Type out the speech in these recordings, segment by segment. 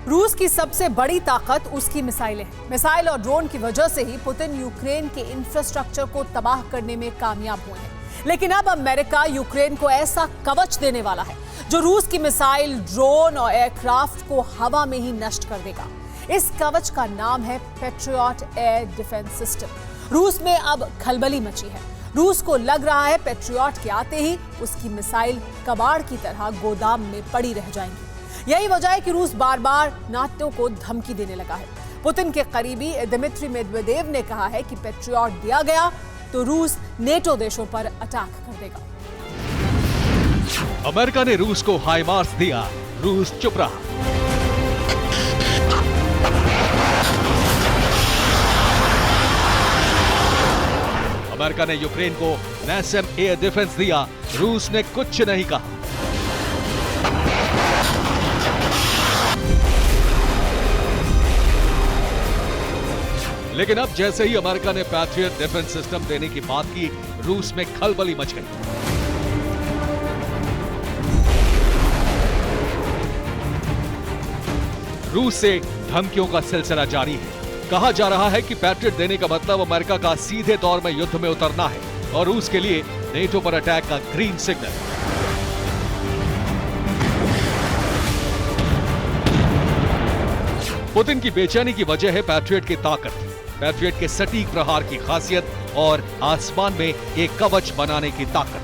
रूस की सबसे बड़ी ताकत उसकी मिसाइलें हैं। मिसाइल और ड्रोन की वजह से ही पुतिन यूक्रेन के इंफ्रास्ट्रक्चर को तबाह करने में कामयाब हुए हैं। लेकिन अब अमेरिका यूक्रेन को ऐसा कवच देने वाला है जो रूस की मिसाइल, ड्रोन और एयरक्राफ्ट को हवा में ही नष्ट कर देगा। इस कवच का नाम है पैट्रियट एयर डिफेंस सिस्टम। रूस में अब खलबली मची है। रूस को लग रहा है पैट्रियट के आते ही उसकी मिसाइल कबाड़ की तरह गोदाम में पड़ी रह जाएंगी। यही वजह है कि रूस बार बार नाटो को धमकी देने लगा है। पुतिन के करीबी दिमित्री मेदवेदेव ने कहा है कि पैट्रियट दिया गया तो रूस नेटो देशों पर अटैक कर देगा। अमेरिका ने रूस को हाइमार्स दिया, रूस चुप रहा। अमेरिका ने यूक्रेन को नैसम एयर डिफेंस दिया, रूस ने कुछ नहीं कहा। लेकिन अब जैसे ही अमेरिका ने पैट्रियट डिफेंस सिस्टम देने की बात की, रूस में खलबली मच गई। रूस से धमकियों का सिलसिला जारी है। कहा जा रहा है कि पैट्रियट देने का मतलब अमेरिका का सीधे तौर में युद्ध में उतरना है और रूस के लिए नेटो पर अटैक का ग्रीन सिग्नल। पुतिन की बेचैनी की वजह है पैट्रियट की ताकत, पैट्रियट के सटीक प्रहार की खासियत और आसमान में एक कवच बनाने की ताकत।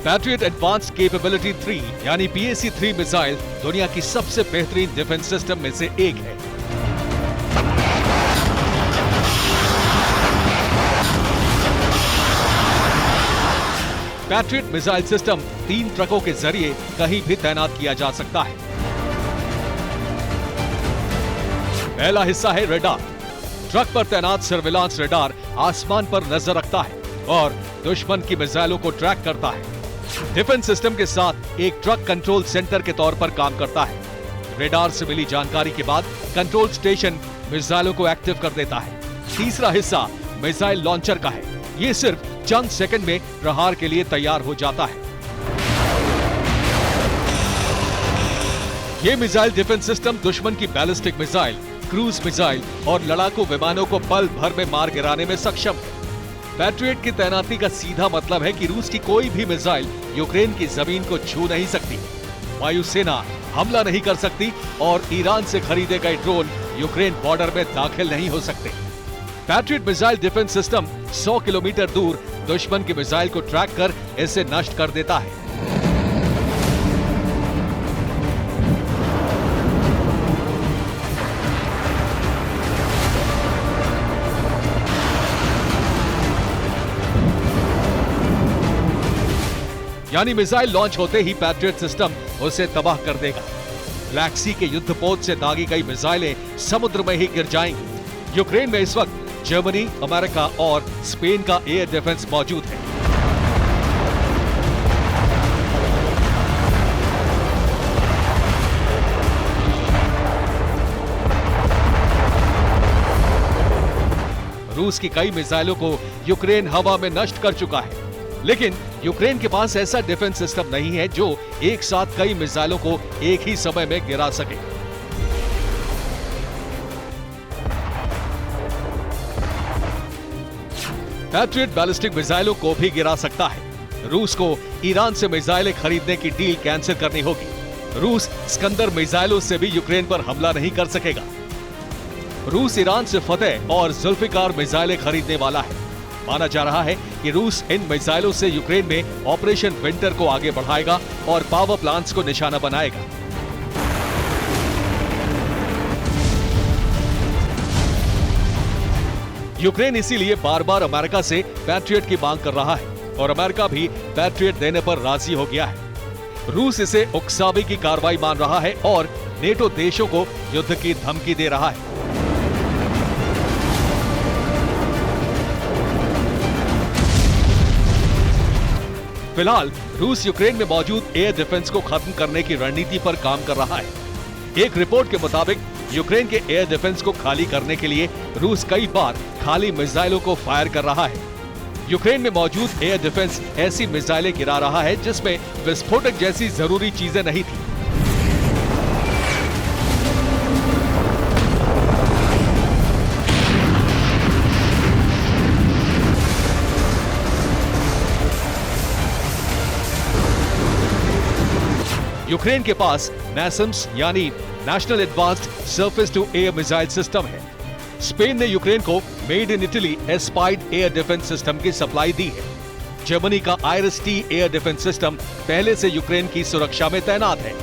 पैट्रियट एडवांस कैपेबिलिटी 3 यानी PAC-3 मिसाइल दुनिया की सबसे बेहतरीन डिफेंस सिस्टम में से एक है। पैट्रियट मिसाइल सिस्टम 3 ट्रकों के जरिए कहीं भी तैनात किया जा सकता है। पहला हिस्सा है रडार। ट्रक पर तैनात सर्विलांस रडार आसमान पर नजर रखता है और दुश्मन की मिसाइलों को ट्रैक करता है। डिफेंस सिस्टम के साथ एक ट्रक कंट्रोल सेंटर के तौर पर काम करता है। रेडार से मिली जानकारी के बाद कंट्रोल स्टेशन मिसाइलों को एक्टिव कर देता है। तीसरा हिस्सा मिसाइल लॉन्चर का है। ये सिर्फ चंद सेकंड में प्रहार के लिए तैयार हो जाता है। ये मिसाइल डिफेंस सिस्टम दुश्मन की बैलिस्टिक मिसाइल, क्रूज मिसाइल और लड़ाकू विमानों को पल भर में मार गिराने में सक्षम है। पैट्रियट की तैनाती का सीधा मतलब है कि रूस की कोई भी मिसाइल यूक्रेन की जमीन को छू नहीं सकती, वायुसेना हमला नहीं कर सकती और ईरान से खरीदे गए ड्रोन यूक्रेन बॉर्डर में दाखिल नहीं हो सकते। Patriot missile defence system 100 kilometre दूर दुश्मन की मिसाइल को ट्रैक कर इसे नष्ट कर देता है। यानी मिसाइल लॉन्च होते ही पैट्रियट सिस्टम उसे तबाह कर देगा। ब्लैक सी के युद्धपोत से दागी गई मिसाइलें समुद्र में ही गिर जाएंगी। यूक्रेन में इस वक्त जर्मनी, अमेरिका और स्पेन का एयर डिफेंस मौजूद है। रूस की कई मिसाइलों को यूक्रेन हवा में नष्ट कर चुका है, लेकिन यूक्रेन के पास ऐसा डिफेंस सिस्टम नहीं है जो एक साथ कई मिसाइलों को एक ही समय में गिरा सके। पैट्रियट बैलिस्टिक मिसाइलों को भी गिरा सकता है। रूस को ईरान से मिसाइलें खरीदने की डील कैंसिल करनी होगी। रूस स्कंदर मिसाइलों से भी यूक्रेन पर हमला नहीं कर सकेगा। रूस ईरान से फतेह और जुल्फिकार मिसाइलें खरीदने वाला है। माना जा रहा है कि रूस इन मिसाइलों से यूक्रेन में ऑपरेशन विंटर को आगे बढ़ाएगा और पावर प्लांट्स को निशाना बनाएगा। यूक्रेन इसीलिए बार बार अमेरिका से पैट्रियट की मांग कर रहा है और अमेरिका भी पैट्रियट देने पर राजी हो गया है। रूस इसे उकसावे की कार्रवाई मान रहा है और नेटो देशों को युद्ध की धमकी दे रहा है। फिलहाल रूस यूक्रेन में मौजूद एयर डिफेंस को खत्म करने की रणनीति पर काम कर रहा है। एक रिपोर्ट के मुताबिक यूक्रेन के एयर डिफेंस को खाली करने के लिए रूस कई बार खाली मिसाइलों को फायर कर रहा है। यूक्रेन में मौजूद एयर डिफेंस ऐसी मिसाइलें गिरा रहा है जिसमें विस्फोटक जैसी जरूरी चीजें नहीं थी। यूक्रेन के पास NASAMS यानी national advanced surface to air missile system है। स्पेन ने यूक्रेन को made in Italy Aspide air defence system की सप्लाई दी है। जर्मनी का IRIS-T एयर डिफेंस सिस्टम पहले से यूक्रेन की सुरक्षा में तैनात है।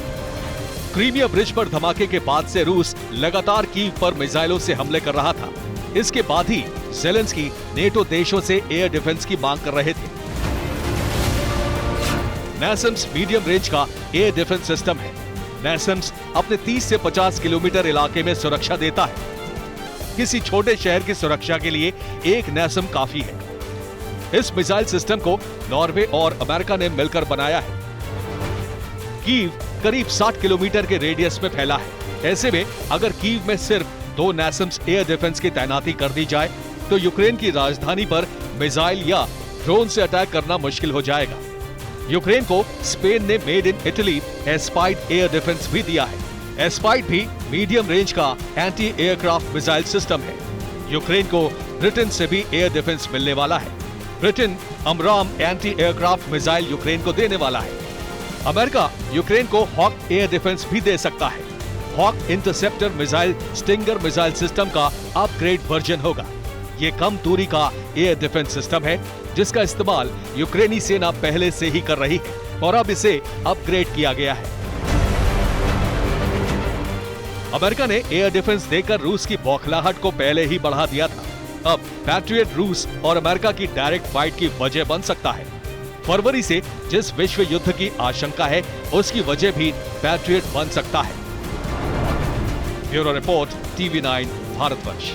क्रीमिया ब्रिज पर धमाके के बाद से रूस लगातार कीव पर मिसाइलों से हमले कर रहा था। इसके बाद ही ज़ेलेंस्की नेटो देशों से एयर डिफेंस की मांग कर रहे थे। NASAMS मीडियम रेंज का एयर डिफेंस सिस्टम है। NASAMS अपने 30 से 50 किलोमीटर इलाके में सुरक्षा देता है। किसी छोटे शहर की सुरक्षा के लिए एक NASAMS काफी है। इस मिसाइल सिस्टम को नॉर्वे और अमेरिका ने मिलकर बनाया है। कीव करीब 60 किलोमीटर के रेडियस में फैला है। ऐसे में अगर कीव में सिर्फ 2 NASAMS एयर डिफेंस की तैनाती कर दी जाए तो यूक्रेन की राजधानी पर मिसाइल या ड्रोन से अटैक करना मुश्किल हो जाएगा। यूक्रेन को स्पेन ने made in Italy Aspide air defence भी दिया है। एस्पाइड भी मीडियम रेंज का एंटी एयरक्राफ्ट मिसाइल सिस्टम है। यूक्रेन को ब्रिटेन से भी एयर डिफेंस मिलने वाला है। Britain AMRAAM anti aircraft missile Ukraine को देने वाला है। अमेरिका यूक्रेन को हॉक एयर डिफेंस भी दे सकता है। Hawk interceptor missile Stinger missile system का अपग्रेड वर्जन होगा। ये कम दूरी का एयर डिफेंस सिस्टम है जिसका इस्तेमाल यूक्रेनी सेना पहले से ही कर रही है और अब इसे अपग्रेड किया गया है। अमेरिका ने एयर डिफेंस देकर रूस की बौखलाहट को पहले ही बढ़ा दिया था। अब पैट्रियट रूस और अमेरिका की डायरेक्ट फाइट की वजह बन सकता है। फरवरी से जिस विश्व युद्ध की आशंका है उसकी वजह भी पैट्रियट बन सकता है। Bureau report, TV9 Bharatvarsh.